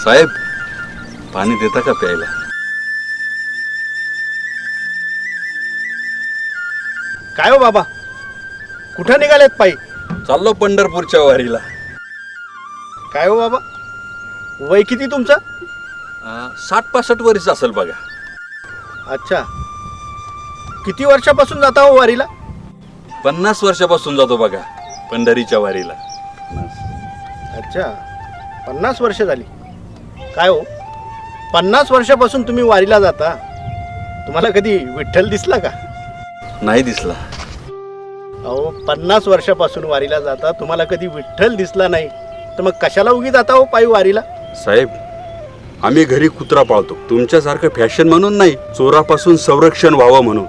साहेब, पाणी देता का प्यायला? काय हो बाबा, कुठं निघालेत पायी? चाललो पंढरपूरच्या वारीला. काय हो बाबा, वय किती तुमचं? 60-65 वर्ष असेल बघा. अच्छा, किती वर्षापासून जाता हो वारीला? 50 वर्षापासून जातो बघा पंढरीच्या वारीला. अच्छा, 50 वर्ष झाली. काय हो, 50 वर्षापासून तुम्ही वारीला जाता, तुम्हाला कधी विठ्ठल दिसला का? नाही दिसला. अहो, 50 वर्षापासून वारीला जाता, तुम्हाला कधी विठ्ठल दिसला नाही तर मग कशाला उगी जाता हो पायी वारीला? साहेब, आम्ही घरी कुत्रा पाळतो, तुमच्यासारखं फॅशन म्हणून नाही, चोरापासून संरक्षण व्हावं म्हणून.